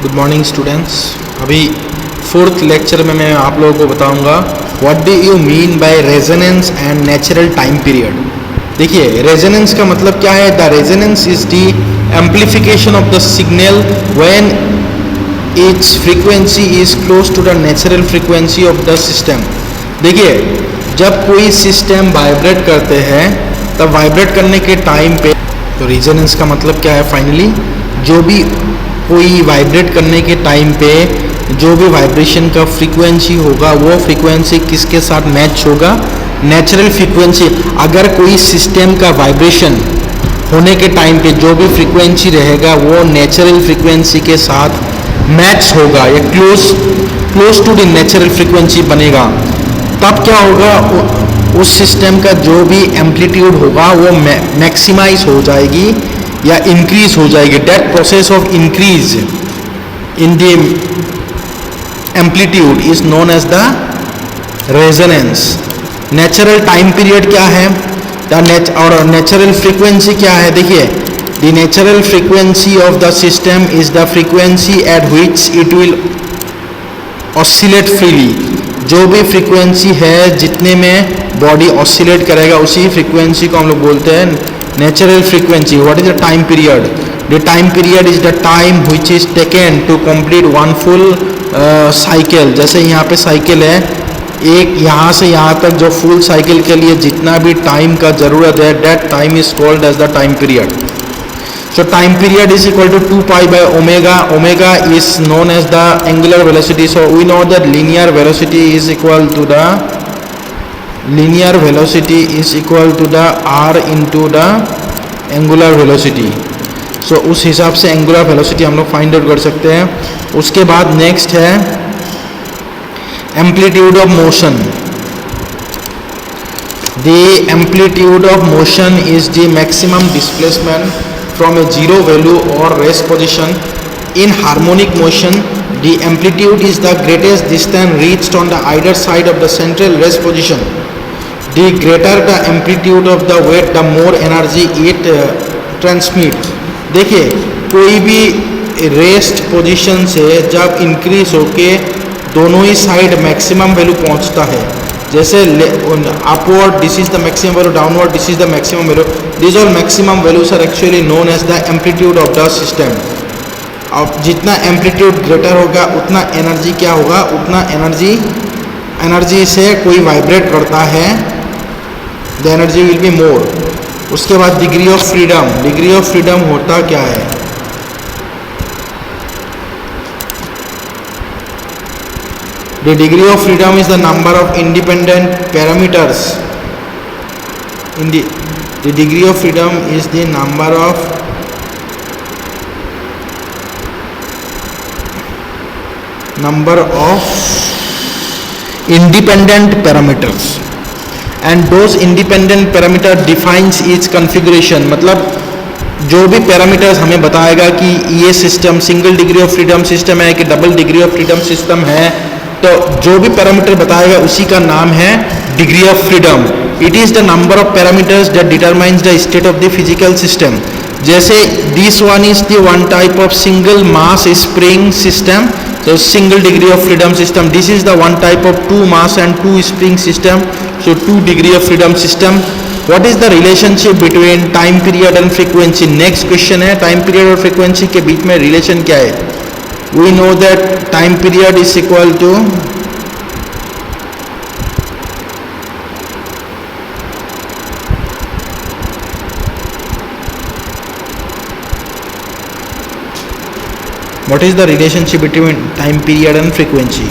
Good morning students. अभी fourth lecture में मैं आप लोगों को बताऊंगा what do you mean by resonance and natural time period. देखिए, रेजोनेंस का मतलब क्या है। The resonance is the amplification of the signal when its frequency is close to the natural frequency of the system. देखिए, जब कोई system vibrate करते हैं तब वाइब्रेट करने के टाइम पे, तो रेजोनेंस का मतलब क्या है फाइनली, जो भी कोई वाइब्रेट करने के टाइम पे जो भी वाइब्रेशन का फ्रीक्वेंसी होगा वो फ्रीक्वेंसी किसके साथ मैच होगा, नेचुरल फ्रीक्वेंसी। अगर कोई सिस्टम का वाइब्रेशन होने के टाइम पे जो भी फ्रीक्वेंसी रहेगा वो नेचुरल फ्रीक्वेंसी के साथ मैच होगा या close to the natural frequency बनेगा, तब क्या होगा, उस सिस्टम का जो भी एम्पलीट्यूड होगा वो मैक्सिमाइज हो जाएगी या इंक्रीज हो जाएगी। That process of increase in the amplitude is known as the resonance. Natural time period क्या है और नेचुरल फ्रीक्वेंसी क्या है। देखिए, the natural frequency of the system is the frequency at which it will oscillate freely. जो भी frequency है जितने में बॉडी ऑसिलेट करेगा उसी फ्रीक्वेंसी को हम लोग बोलते हैं natural frequency. What is the time period? The time period is the time which is taken to complete one full cycle. जैसे यहाँ पे साइकिल है, एक यहाँ से यहाँ तक जो फुल साइकिल के लिए जितना भी टाइम का जरूरत है, that time is called as the time period. So time period is equal to 2 pi by omega. Omega is known as the angular velocity. So we know that linear velocity is equal to the r into the angular velocity. So उस हिसाब से angular velocity हम लोग find out कर सकते हैं। उसके बाद नेक्स्ट है amplitude of motion. The amplitude of motion is the maximum displacement from a zero value or rest position. In harmonic motion, the amplitude is the greatest distance reached on the either side of the central rest position. The greater the amplitude of the weight, the more energy it transmits. देखिए, कोई भी rest position से जब increase होके दोनों ही side maximum value पहुंचता है, जैसे upward this is the maximum value, downward this is the maximum value, this all maximum values are actually known as the amplitude of the system. अब जितना amplitude greater होगा उतना energy क्या होगा, उतना एनर्जी से कोई वाइब्रेट करता है, the energy will be more. उसके बाद डिग्री ऑफ फ्रीडम होता क्या है। The degree of freedom is the number of independent parameters. The degree of freedom is the number of independent parameters, and those independent parameter defines each configuration. मतलब जो भी parameters हमें बताएगा कि ये system single degree of freedom system है कि double degree of freedom system है, तो जो भी पैरामीटर बताएगा उसी का नाम है degree of freedom. It is the number of parameters that determines the state of the physical system. जैसे this one is the one type of single mass spring system, so single degree of freedom system. This is the one type of two mass and two spring system, so 2 degree of freedom system. What is the relationship between time period and frequency? Next question है, time period और frequency के बीच में relation क्या है। We know that time period is equal to what is the relationship between time period and frequency?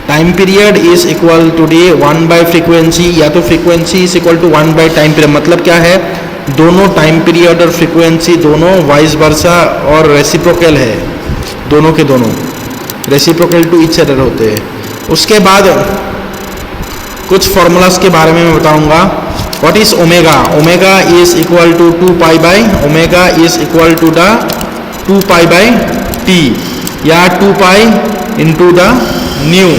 Time period is equal to the 1 by frequency, या तो frequency is equal to 1 by time period। मतलब क्या है, दोनों time period और frequency दोनों vice versa और reciprocal है, दोनों के दोनों रेसिप्रोकल टू ईच अदर होते हैं। उसके बाद कुछ फॉर्मूलाज के बारे में मैं बताऊंगा। What is omega? Omega is equal to 2 pi by omega is equal to the 2 pi by T, या 2 पाई इंटू द न्यू।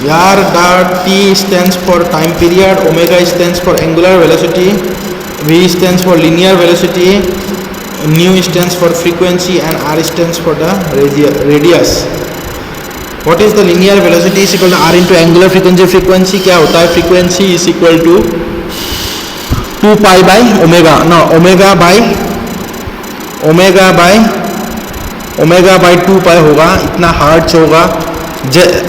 यार the T stands for time period, omega stands for angular velocity, V stands for linear velocity, nu stands for frequency and r stands for the radius. What is the linear velocity is equal to r into angular frequency. Frequency क्या होता है? Frequency is equal to 2 pi by omega, ना omega by 2 pi होगा, इतना hertz होगा।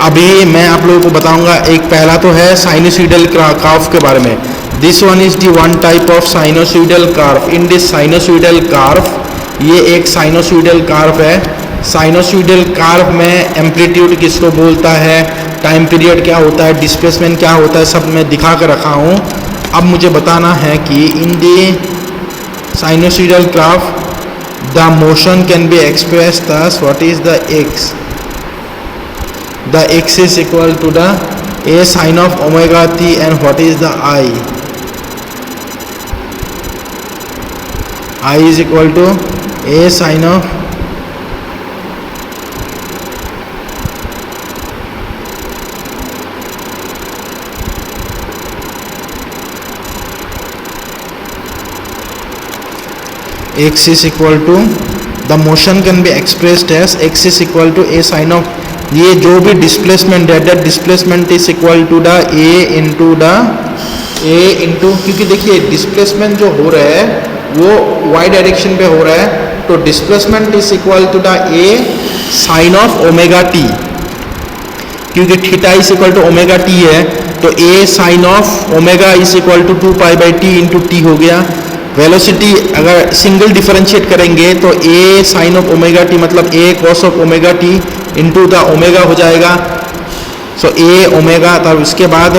अभी मैं आप लोगों को बताऊंगा। एक पहला तो है साइनोसॉइडल कर्व के बारे में। This one is the one type of sinusoidal curve. In this sinusoidal curve, ये एक साइनोसॉइडल कर्व है। साइनोसॉइडल कर्व में एम्पलीट्यूड किसको बोलता है, टाइम पीरियड क्या होता है, डिस्प्लेसमेंट क्या होता है, सब मैं दिखा कर रखा हूँ। अब मुझे बताना है कि in the sinusoidal curve the motion can be expressed as what is the x. The x is equal to the a sin of omega t and what is the I? I is equal to a sin of x is equal to the motion can be expressed as x is equal to a sin of, ये जो भी displacement है that displacement is equal to the A into, क्योंकि देखिए displacement जो हो रहा है वो वाई डायरेक्शन पे हो रहा है, तो displacement is equal to the a sine of omega t, क्योंकि theta is equal to omega t है, तो a sine of omega is equal to 2 pi by t into t हो गया। वेलोसिटी अगर सिंगल डिफरेंशिएट करेंगे तो a sine of omega t मतलब a cos of omega t into the omega हो जाएगा। सो ए ओमेगा, तब उसके बाद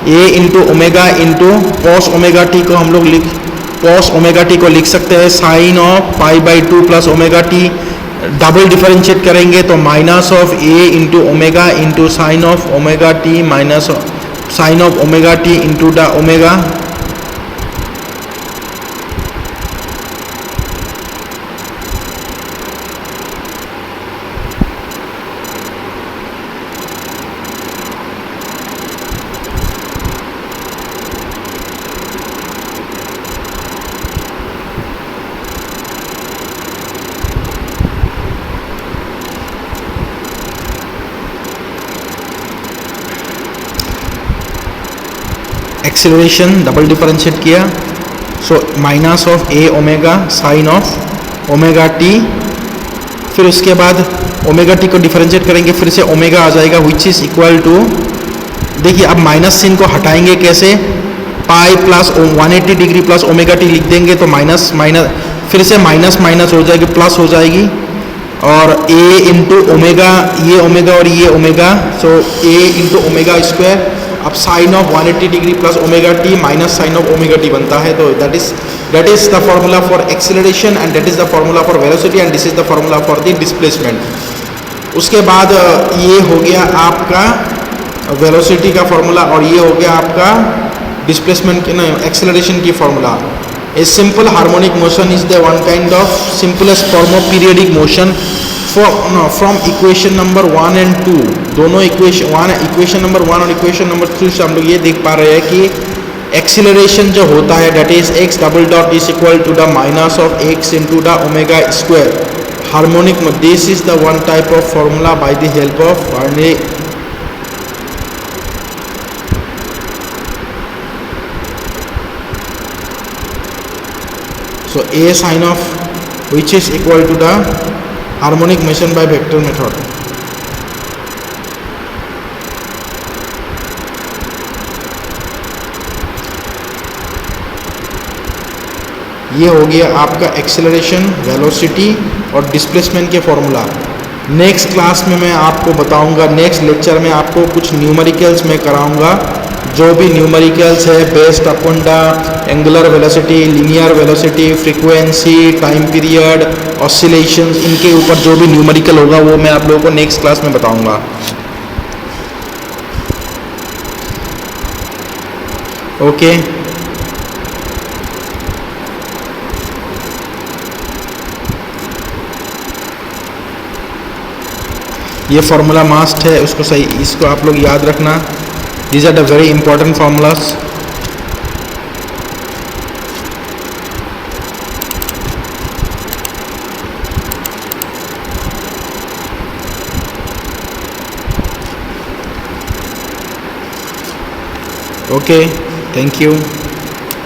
a into omega into cos omega T को हम लोग कॉस ओमेगा टी को लिख सकते हैं sine of pi by 2 plus omega t. Double differentiate करेंगे तो minus of a into omega into sine of omega T minus sine of omega t into the omega. Acceleration double differentiate किया, so minus of a omega sine of omega t, फिर उसके बाद omega T को differentiate करेंगे, फिर से omega आ जाएगा which is equal to, देखिए अब माइनस सिन को हटाएंगे कैसे, pi plus 180 degree plus omega T लिख देंगे तो माइनस माइनस फिर से माइनस माइनस हो जाएगी प्लस हो जाएगी, और ए इंटू ओमेगा, ये ओमेगा और ये omega, so A into omega square. अब sine of 180 degree plus omega T minus sine of omega T बनता है, तो that is the formula for acceleration and that is the formula for velocity and this is the formula for the displacement. उसके बाद ये हो गया आपका velocity का फॉर्मूला और ये हो गया आपका डिस्प्लेसमेंट की नहीं एक्सेलरेशन की formula. A simple harmonic motion is the one kind of simplest form of periodic motion from equation number 1 and 2, दोनों इक्वेशन नंबर 1 और इक्वेशन नंबर 2 से हम लोग ये देख पा रहे हैं कि एक्सीलरेशन जो होता है that is X double dot is equal to the minus of X into the omega square. Harmonic, this is the one type of formula by the help of Fermi. So a sin of which is equal to the harmonic motion by vector method। ये हो गया आपका acceleration, velocity और displacement के formula. Next class में मैं आपको बताऊंगा, नेक्स्ट लेक्चर में आपको कुछ न्यूमेरिकल्स में कराऊंगा, जो भी न्यूमेरिकल्स है based upon the angular velocity, linear velocity, frequency, time period, oscillations, इनके ऊपर जो भी न्यूमेरिकल होगा वो मैं आप लोगों को नेक्स्ट क्लास में बताऊंगा। ओके, ये फॉर्मूला मास्ट है, उसको सही, इसको आप लोग याद रखना। These are the very important formulas। Okay, thank you.